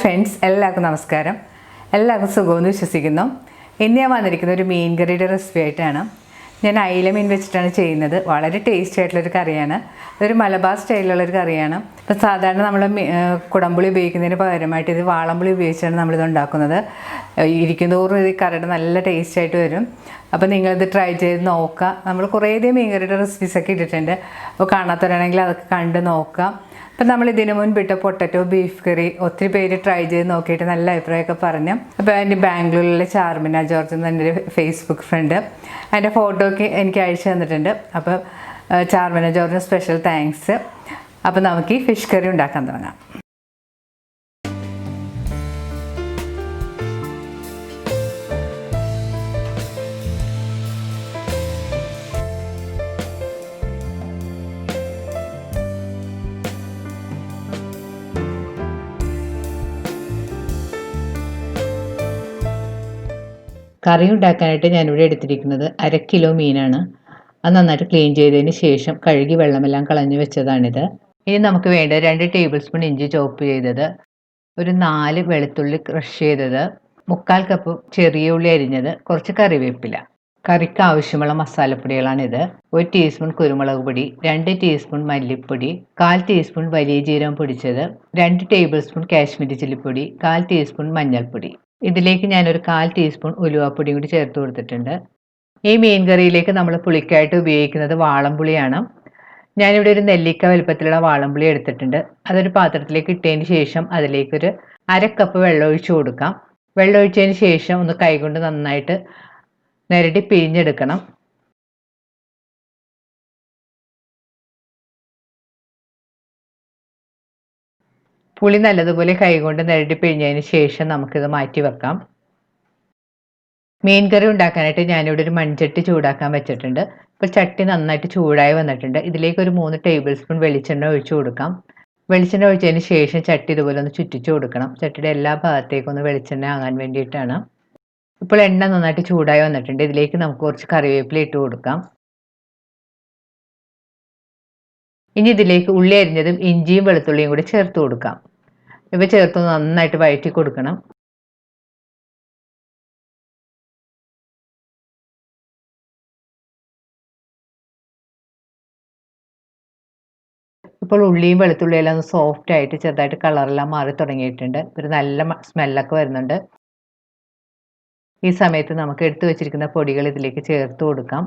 Friends, എല്ലാവർക്കും നമസ്കാരം. എല്ലാവർക്കും സുഖമെന്ന് വിശ്വസിക്കുന്നു. ഇന്ന് ഞാൻ വന്നിരിക്കുന്ന ഒരു മീൻ കറിയുടെ റെസിപ്പി ആയിട്ടാണ്. ഞാൻ അയില മീൻ വെച്ചിട്ടാണ് ചെയ്യുന്നത്. വളരെ ടേസ്റ്റി ആയിട്ടുള്ളൊരു കറിയാണ്. ഇതൊരു മലബാർ സ്റ്റൈലിലുള്ളൊരു കറിയാണ്. ഇപ്പോൾ സാധാരണ നമ്മൾ കുടംപുളി ഉപയോഗിക്കുന്നതിന് പകരമായിട്ട് ഇത് വാളംപുളി ഉപയോഗിച്ചാണ് നമ്മളിത് ഉണ്ടാക്കുന്നത്. ഇരിക്കുന്നതോറും ഇത് കറിയുടെ നല്ല ടേസ്റ്റ് ആയിട്ട് വരും. അപ്പോൾ നിങ്ങളിത് ട്രൈ ചെയ്ത് നോക്കുക. നമ്മൾ കുറേയധികം മീൻ കറിയുടെ റെസിപ്പീസൊക്കെ ഇട്ടിട്ടുണ്ട്. അപ്പോൾ കാണാത്തവരാണെങ്കിൽ അതൊക്കെ കണ്ട് നോക്കാം. അപ്പം നമ്മൾ ഇതിനു മുൻപിട്ട പൊട്ടറ്റോ ബീഫ് കറി ഒത്തിരി പേര് ട്രൈ ചെയ്ത് നോക്കിയിട്ട് നല്ല അഭിപ്രായമൊക്കെ പറഞ്ഞു. അപ്പോൾ എൻ്റെ ബാംഗ്ലൂരിലെ ചാർമിന ജോർജ് എന്ന എൻ്റെ ഫേസ്ബുക്ക് ഫ്രണ്ട് അതിൻ്റെ ഫോട്ടോ ഒക്കെ എനിക്ക് അയച്ചു തന്നിട്ടുണ്ട്. അപ്പോൾ ചാർമിന ജോർജിന് സ്പെഷ്യൽ താങ്ക്സ്. അപ്പോൾ നമുക്ക് ഈ ഫിഷ് കറി ഉണ്ടാക്കാൻ തുടങ്ങാം. കറി ഉണ്ടാക്കാനായിട്ട് ഞാനിവിടെ എടുത്തിരിക്കുന്നത് 1/2 കിലോ മീനാണ്. അത് നന്നായിട്ട് ക്ലീൻ ചെയ്തതിന് ശേഷം കഴുകി വെള്ളമെല്ലാം കളഞ്ഞു വെച്ചതാണിത്. ഇനി നമുക്ക് വേണ്ട 2 ടേബിൾ സ്പൂൺ ഇഞ്ചി ചോപ്പ് ചെയ്തത്, ഒരു 4 വെളുത്തുള്ളി ക്രഷ് ചെയ്തത്, 3/4 കപ്പ് ചെറിയ ഉള്ളി അരിഞ്ഞത്, കുറച്ച് കറിവേപ്പില. കറിക്ക് ആവശ്യമുള്ള മസാലപ്പൊടികളാണിത്. 1 ടീസ്പൂൺ കുരുമുളക് പൊടി, 2 ടീസ്പൂൺ മല്ലിപ്പൊടി, 1/4 ടീസ്പൂൺ വലിയ ജീരകം പൊടിച്ചത്, 2 ടേബിൾ സ്പൂൺ കാശ്മീരി ചില്ലിപ്പൊടി, 1/4 ടീസ്പൂൺ മഞ്ഞൾപ്പൊടി. ഇതിലേക്ക് ഞാനൊരു 1/4 ടീസ്പൂൺ ഉലുവാപ്പൊടിയും കൂടി ചേർത്ത് കൊടുത്തിട്ടുണ്ട്. ഈ മീൻ കറിയിലേക്ക് നമ്മൾ പുളിക്കായിട്ട് ഉപയോഗിക്കുന്നത് വാളംപുളിയാണ്. ഞാനിവിടെ ഒരു നെല്ലിക്ക വലുപ്പത്തിലുള്ള വാളംപുളി എടുത്തിട്ടുണ്ട്. അതൊരു പാത്രത്തിലേക്ക് ഇട്ടതിന് ശേഷം അതിലേക്കൊരു 1/2 കപ്പ് വെള്ളം ഒഴിച്ചു കൊടുക്കാം. വെള്ളം ഒഴിച്ചതിന് ശേഷം ഒന്ന് കൈകൊണ്ട് നന്നായിട്ട് നിരടി പിഴിഞ്ഞെടുക്കണം. പുളി നല്ലതുപോലെ കൈകൊണ്ട് നിരടി പിഴിഞ്ഞതിന് ശേഷം നമുക്കിത് മാറ്റി വെക്കാം. മീൻ കറി ഉണ്ടാക്കാനായിട്ട് ഞാനിവിടെ ഒരു മൺചട്ടി ചൂടാക്കാൻ വെച്ചിട്ടുണ്ട്. ഇപ്പോൾ ചട്ടി നന്നായിട്ട് ചൂടായി വന്നിട്ടുണ്ട്. ഇതിലേക്ക് ഒരു 3 ടേബിൾ സ്പൂൺ വെളിച്ചെണ്ണ ഒഴിച്ചു കൊടുക്കാം. വെളിച്ചെണ്ണ ഒഴിച്ചതിന് ശേഷം ചട്ടി ഇതുപോലെ ഒന്ന് ചുറ്റിച്ചു കൊടുക്കണം. ചട്ടിയുടെ എല്ലാ ഭാഗത്തേക്കും ഒന്ന് വെളിച്ചെണ്ണ ആകാൻ വേണ്ടിയിട്ടാണ്. ഇപ്പോൾ എണ്ണ നന്നായിട്ട് ചൂടായി വന്നിട്ടുണ്ട്. ഇതിലേക്ക് നമുക്ക് കുറച്ച് കറിവേപ്പില ഇട്ട് കൊടുക്കാം. ഇനി ഇതിലേക്ക് ഉള്ളി അരിഞ്ഞതും ഇഞ്ചിയും വെളുത്തുള്ളിയും കൂടി ചേർത്ത് കൊടുക്കാം. ഇവ ചേർത്ത് നന്നായിട്ട് വഴറ്റി കൊടുക്കണം. ഇപ്പോൾ ഉള്ളിയും വെളുത്തുള്ളിയും എല്ലാം ഒന്ന് സോഫ്റ്റ് ആയിട്ട് ചെറുതായിട്ട് കളറെല്ലാം മാറി തുടങ്ങിയിട്ടുണ്ട്. ഒരു നല്ല സ്മെല്ലൊക്കെ വരുന്നുണ്ട്. ഈ സമയത്ത് നമുക്ക് എടുത്തു വെച്ചിരിക്കുന്ന പൊടികൾ ഇതിലേക്ക് ചേർത്ത് കൊടുക്കാം.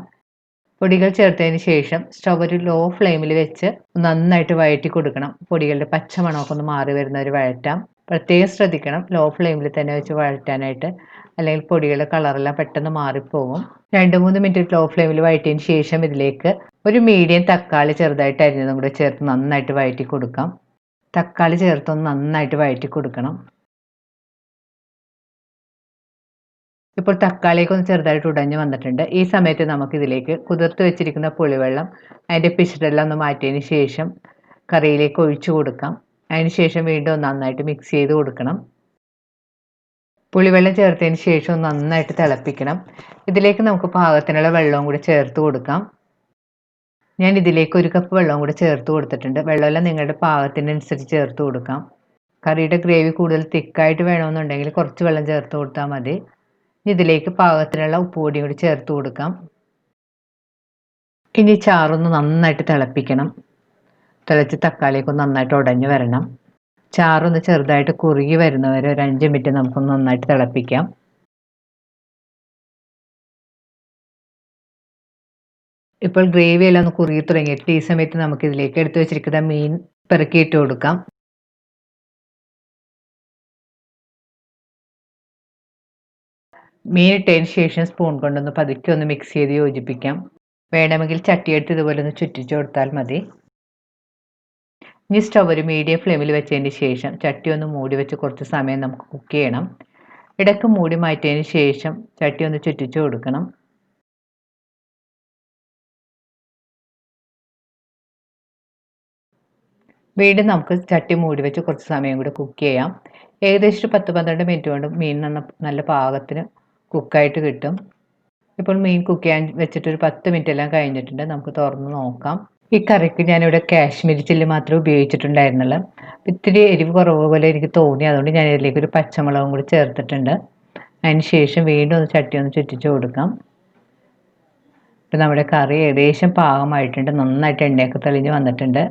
പൊടികൾ ചേർത്തതിന് ശേഷം സ്റ്റവ് ഒരു ലോ ഫ്ലെയിമിൽ വെച്ച് നന്നായിട്ട് വഴറ്റി കൊടുക്കണം. പൊടികളുടെ പച്ചമണമൊക്കെ ഒന്ന് മാറി വരുന്നവർ വഴറ്റാം. പ്രത്യേകം ശ്രദ്ധിക്കണം ലോ ഫ്ലെയിമിൽ തന്നെ വെച്ച് വഴറ്റാനായിട്ട്, അല്ലെങ്കിൽ പൊടികളുടെ കളറെല്ലാം പെട്ടെന്ന് മാറിപ്പോകും. 2-3 മിനിറ്റ് ലോ ഫ്ലെയിമിൽ വഴറ്റിയതിന് ശേഷം ഇതിലേക്ക് ഒരു മീഡിയം തക്കാളി ചെറുതായിട്ട് അരിഞ്ഞതും കൂടെ ചേർത്ത് നന്നായിട്ട് വഴറ്റി കൊടുക്കാം. തക്കാളി ചേർത്തൊന്ന് നന്നായിട്ട് വഴറ്റി കൊടുക്കണം. ഇപ്പോൾ തക്കാളിയൊക്കെ ഒന്ന് ചെറുതായിട്ട് ഉടഞ്ഞു വന്നിട്ടുണ്ട്. ഈ സമയത്ത് നമുക്ക് ഇതിലേക്ക് കുതിർത്ത് വെച്ചിരിക്കുന്ന പുളിവെള്ളം അതിൻ്റെ പിശുടെല്ലാം ഒന്ന് മാറ്റിയതിന് ശേഷം കറിയിലേക്ക് ഒഴിച്ചു കൊടുക്കാം. അതിന് ശേഷം വീണ്ടും നന്നായിട്ട് മിക്സ് ചെയ്ത് കൊടുക്കണം. പുളിവെള്ളം ചേർത്തതിന് ശേഷം നന്നായിട്ട് തിളപ്പിക്കണം. ഇതിലേക്ക് നമുക്ക് പാകത്തിനുള്ള വെള്ളവും കൂടി ചേർത്ത് കൊടുക്കാം. ഞാൻ ഇതിലേക്ക് 1 കപ്പ് വെള്ളവും കൂടി ചേർത്ത് കൊടുത്തിട്ടുണ്ട്. വെള്ളമെല്ലാം നിങ്ങളുടെ പാകത്തിനനുസരിച്ച് ചേർത്ത് കൊടുക്കാം. കറിയുടെ ഗ്രേവി കൂടുതൽ തിക്കായിട്ട് വേണമെന്നുണ്ടെങ്കിൽ കുറച്ച് വെള്ളം ചേർത്ത് കൊടുത്താൽ മതി. ഇതിലേക്ക് പാകത്തിനുള്ള ഉപ്പുപൊടിയും കൂടി ചേർത്ത് കൊടുക്കാം. ഇനി ചാറൊന്ന് നന്നായിട്ട് തിളപ്പിക്കണം. തിളച്ച് തക്കാളിയൊക്കെ നന്നായിട്ട് ഉടഞ്ഞു വരണം. ചാറൊന്ന് ചെറുതായിട്ട് കുറുകി വരുന്നവരെ ഒരു 5 മിനിറ്റ് നമുക്കൊന്ന് നന്നായിട്ട് തിളപ്പിക്കാം. ഇപ്പോൾ ഗ്രേവി എല്ലാം ഒന്ന് കുറുകി തുടങ്ങിയിട്ട് ഈ സമയത്ത് നമുക്ക് ഇതിലേക്ക് എടുത്തു വെച്ചിരിക്കുന്ന മീൻ പെറുക്കിയിട്ട് കൊടുക്കാം. മീൻ ഇട്ടതിന് ശേഷം സ്പൂൺ കൊണ്ടൊന്ന് പതുക്കെ ഒന്ന് മിക്സ് ചെയ്ത് യോജിപ്പിക്കാം. വേണമെങ്കിൽ ചട്ടിയെടുത്ത് ഇതുപോലെ ഒന്ന് ചുറ്റിച്ചു കൊടുത്താൽ മതി. ഇനി സ്റ്റവ് ഒരു മീഡിയം ഫ്ലെയിമിൽ വെച്ചതിന് ശേഷം ചട്ടി ഒന്ന് മൂടി വെച്ച് കുറച്ച് സമയം നമുക്ക് കുക്ക് ചെയ്യണം. ഇടയ്ക്ക് മൂടി മാറ്റിയതിന് ശേഷം ചട്ടി ഒന്ന് ചുറ്റിച്ചു കൊടുക്കണം. വീണ്ടും നമുക്ക് ചട്ടി മൂടി വെച്ച് കുറച്ച് സമയം കൂടി കുക്ക് ചെയ്യാം. ഏകദേശം 10-12 മിനിറ്റ് കൊണ്ട് മീൻ നല്ല പാകത്തിന് കുക്കായിട്ട് കിട്ടും. ഇപ്പോൾ മീൻ കുക്ക് ചെയ്യാൻ വെച്ചിട്ട് ഒരു 10 മിനിറ്റ് എല്ലാം കഴിഞ്ഞിട്ടുണ്ട്. നമുക്ക് തുറന്ന് നോക്കാം. ഈ കറിക്ക് ഞാനിവിടെ കാശ്മീരി ചില്ലി മാത്രമേ ഉപയോഗിച്ചിട്ടുണ്ടായിരുന്നുള്ളൂ. ഇത്തിരി എരിവ് കുറവ് പോലെ എനിക്ക് തോന്നി. അതുകൊണ്ട് ഞാൻ ഇതിലേക്ക് ഒരു പച്ചമുളകും കൂടി ചേർത്തിട്ടുണ്ട്. അതിന് ശേഷം വീണ്ടും ഒന്ന് ചട്ടി ഒന്ന് ചുറ്റിച്ച് കൊടുക്കാം. ഇപ്പം നമ്മുടെ കറി ഏകദേശം പാകമായിട്ടുണ്ട്. നന്നായിട്ട് എണ്ണയൊക്കെ തെളിഞ്ഞ് വന്നിട്ടുണ്ട്.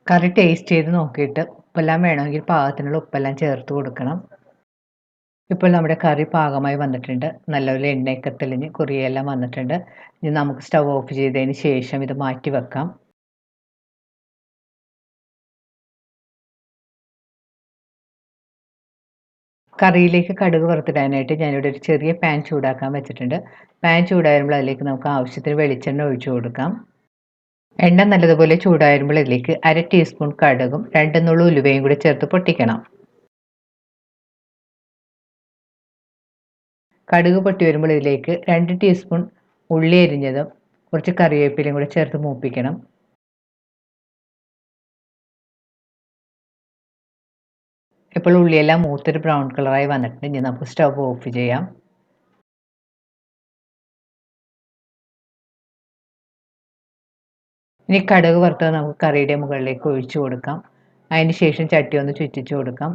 കറി ടേസ്റ്റ് ചെയ്ത് നോക്കിയിട്ട് ഉപ്പെല്ലാം വേണമെങ്കിൽ പാകത്തിനുള്ള ഉപ്പെല്ലാം ചേർത്ത് കൊടുക്കണം. ഇപ്പോൾ നമ്മുടെ കറി പാകമായി വന്നിട്ടുണ്ട്. നല്ലപോലെ എണ്ണയൊക്കെ തെളിഞ്ഞ് കുറിയെല്ലാം വന്നിട്ടുണ്ട്. ഇനി നമുക്ക് സ്റ്റവ് ഓഫ് ചെയ്തതിന് ശേഷം ഇത് മാറ്റി വെക്കാം. കറിയിലേക്ക് കടുക് വറുത്തിടാനായിട്ട് ഞാനിവിടെ ഒരു ചെറിയ പാൻ ചൂടാക്കാൻ വെച്ചിട്ടുണ്ട്. പാൻ ചൂടാകുമ്പോൾ അതിലേക്ക് നമുക്ക് ആവശ്യത്തിന് വെളിച്ചെണ്ണ ഒഴിച്ചു കൊടുക്കാം. എണ്ണ നല്ലതുപോലെ ചൂടാകുമ്പോൾ ഇതിലേക്ക് 1/2 ടീസ്പൂൺ കടുകും 2 നുള്ളു ഉലുവയും കൂടി ചേർത്ത് പൊട്ടിക്കണം. കടുക് പൊട്ടി വരുമ്പോൾ ഇതിലേക്ക് 2 ടീസ്പൂൺ ഉള്ളി അരിഞ്ഞതും കുറച്ച് കറിവേപ്പിലയും കൂടി ചേർത്ത് മൂപ്പിക്കണം. ഇപ്പോൾ ഉള്ളിയെല്ലാം മൂത്തൊരു ബ്രൗൺ കളറായി വന്നിട്ടുണ്ട്. ഇനി നമുക്ക് സ്റ്റവ് ഓഫ് ചെയ്യാം. ഇനി കടുക് വറുത്തത് നമുക്ക് കറിയുടെ മുകളിലേക്ക് ഒഴിച്ചു കൊടുക്കാം. അതിന് ശേഷം ചട്ടി ഒന്ന് ചുറ്റിച്ചു കൊടുക്കാം.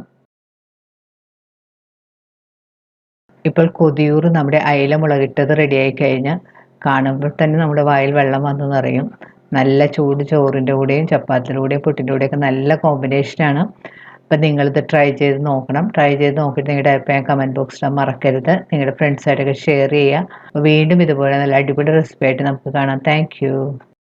ഇപ്പോൾ കൊതിയൂറ് നമ്മുടെ അയല മുളകിട്ടത് റെഡിയായി കഴിഞ്ഞാൽ കാണുമ്പോൾ തന്നെ നമ്മുടെ വായിൽ വെള്ളം വന്നു നിറയും. നല്ല ചൂട് ചോറിൻ്റെ കൂടെയും ചപ്പാത്തിയുടെ കൂടെയും പുട്ടിൻ്റെ കൂടെയൊക്കെ നല്ല കോമ്പിനേഷനാണ്. അപ്പം നിങ്ങളിത് ട്രൈ ചെയ്ത് നോക്കണം. ട്രൈ ചെയ്ത് നോക്കിയിട്ട് നിങ്ങളുടെ അഭിപ്രായം കമൻറ്റ് ബോക്സിൽ മറക്കരുത്. നിങ്ങളുടെ ഫ്രണ്ട്സായിട്ടൊക്കെ ഷെയർ ചെയ്യുക. വീണ്ടും ഇതുപോലെ നല്ല അടിപൊളി റെസിപ്പി ആയിട്ട് നമുക്ക് കാണാം. താങ്ക്